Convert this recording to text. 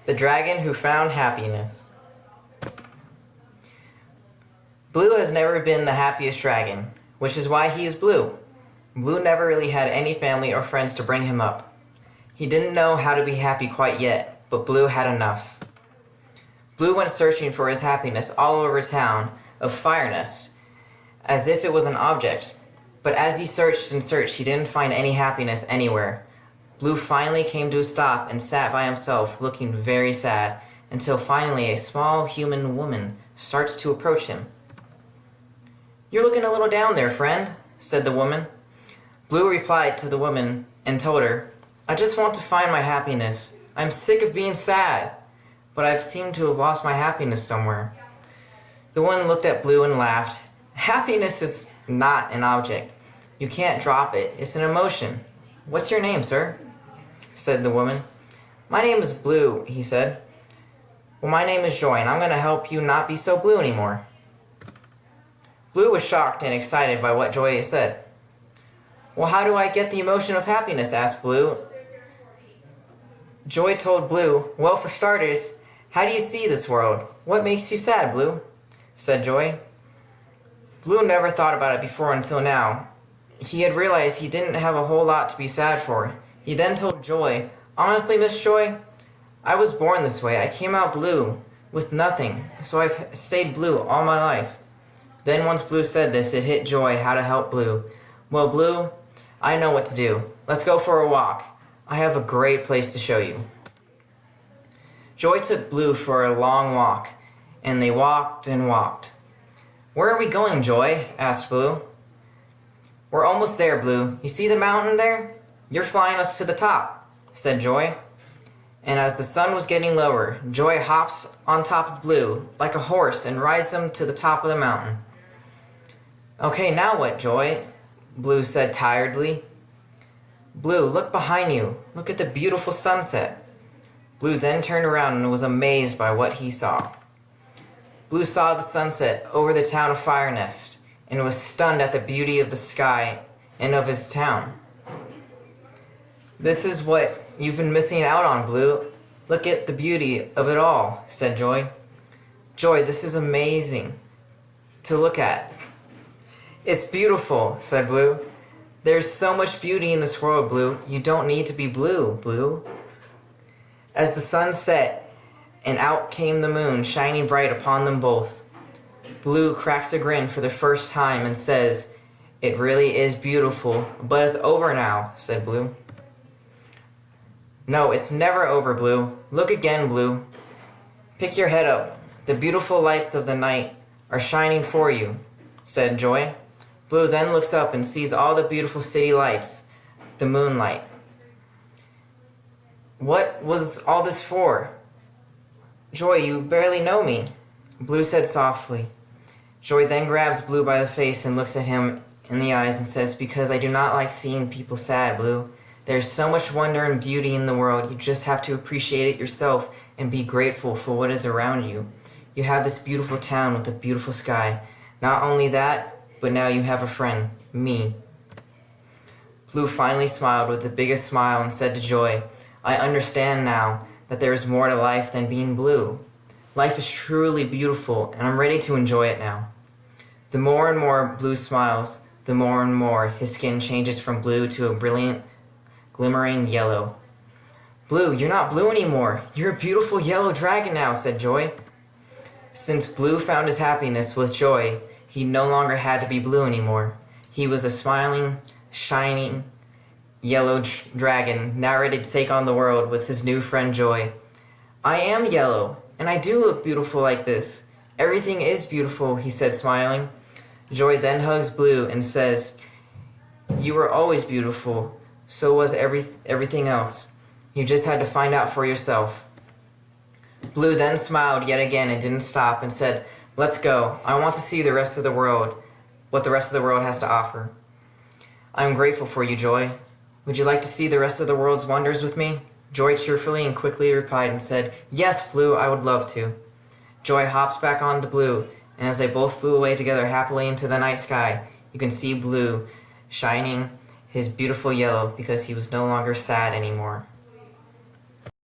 The Dragon Who Found Happiness. Blue has never been the happiest dragon, which is why he is Blue. Blue never really had any family or friends to bring him up. He didn't know how to be happy quite yet, but Blue had enough. Blue went searching for his happiness all over town of Firenest, as if it was an object. But as he searched and searched, he didn't find any happiness anywhere. Blue finally came to a stop and sat by himself, looking very sad, until finally a small human woman starts to approach him. "You're looking a little down there, friend," said the woman. Blue replied to the woman and told her, "I just want to find my happiness. I'm sick of being sad, but I've seemed to have lost my happiness somewhere." The woman looked at Blue and laughed. "Happiness is not an object. You can't drop it. It's an emotion. What's your name, sir?" said the woman. "My name is Blue," he said. "Well, my name is Joy, and I'm going to help you not be so blue anymore." Blue was shocked and excited by what Joy said. "Well, how do I get the emotion of happiness?" asked Blue. Joy told Blue, "Well, for starters, how do you see this world? What makes you sad, Blue?" said Joy. Blue never thought about it before until now. He had realized he didn't have a whole lot to be sad for. He then told Joy, "Honestly, Miss Joy, I was born this way. I came out blue, with nothing, so I've stayed blue all my life." Then once Blue said this, it hit Joy how to help Blue. "Well, Blue, I know what to do. Let's go for a walk. I have a great place to show you." Joy took Blue for a long walk, and they walked and walked. "Where are we going, Joy?" asked Blue. "We're almost there, Blue. You see the mountain there? You're flying us to the top," said Joy. And as the sun was getting lower, Joy hops on top of Blue like a horse and rides him to the top of the mountain. "Okay, now what, Joy?" Blue said tiredly. "Blue, look behind you. Look at the beautiful sunset." Blue then turned around and was amazed by what he saw. Blue saw the sunset over the town of Firenest and was stunned at the beauty of the sky and of his town. "This is what you've been missing out on, Blue. Look at the beauty of it all," said Joy. "Joy, this is amazing to look at." "It's beautiful," said Blue. "There's so much beauty in this world, Blue. You don't need to be blue, Blue." As the sun set and out came the moon, shining bright upon them both, Blue cracks a grin for the first time and says, "It really is beautiful, but it's over now," said Blue. "No, it's never over, Blue. Look again, Blue. Pick your head up. The beautiful lights of the night are shining for you," said Joy. Blue then looks up and sees all the beautiful city lights, the moonlight. "What was all this for? Joy, you barely know me," Blue said softly. Joy then grabs Blue by the face and looks at him in the eyes and says, "Because I do not like seeing people sad, Blue. There's so much wonder and beauty in the world. You just have to appreciate it yourself and be grateful for what is around you. You have this beautiful town with a beautiful sky. Not only that, but now you have a friend, me." Blue finally smiled with the biggest smile and said to Joy, "I understand now that there is more to life than being blue. Life is truly beautiful, and I'm ready to enjoy it now." The more and more Blue smiles, the more and more his skin changes from blue to a brilliant, glimmering yellow. "Blue, you're not blue anymore. You're a beautiful yellow dragon now," said Joy. Since Blue found his happiness with Joy, he no longer had to be blue anymore. He was a smiling, shining, yellow dragon, now ready to take on the world with his new friend Joy. "I am yellow, and I do look beautiful like this. Everything is beautiful," he said, smiling. Joy then hugs Blue and says, "You were always beautiful. So was everything else. You just had to find out for yourself." Blue then smiled yet again and didn't stop and said, "Let's go. I want to see the rest of the world, what the rest of the world has to offer." "I'm grateful for you, Joy. Would you like to see the rest of the world's wonders with me?" Joy cheerfully and quickly replied and said, "Yes, Blue, I would love to." Joy hops back onto Blue, and as they both flew away together happily into the night sky, you can see Blue shining his beautiful yellow because he was no longer sad anymore.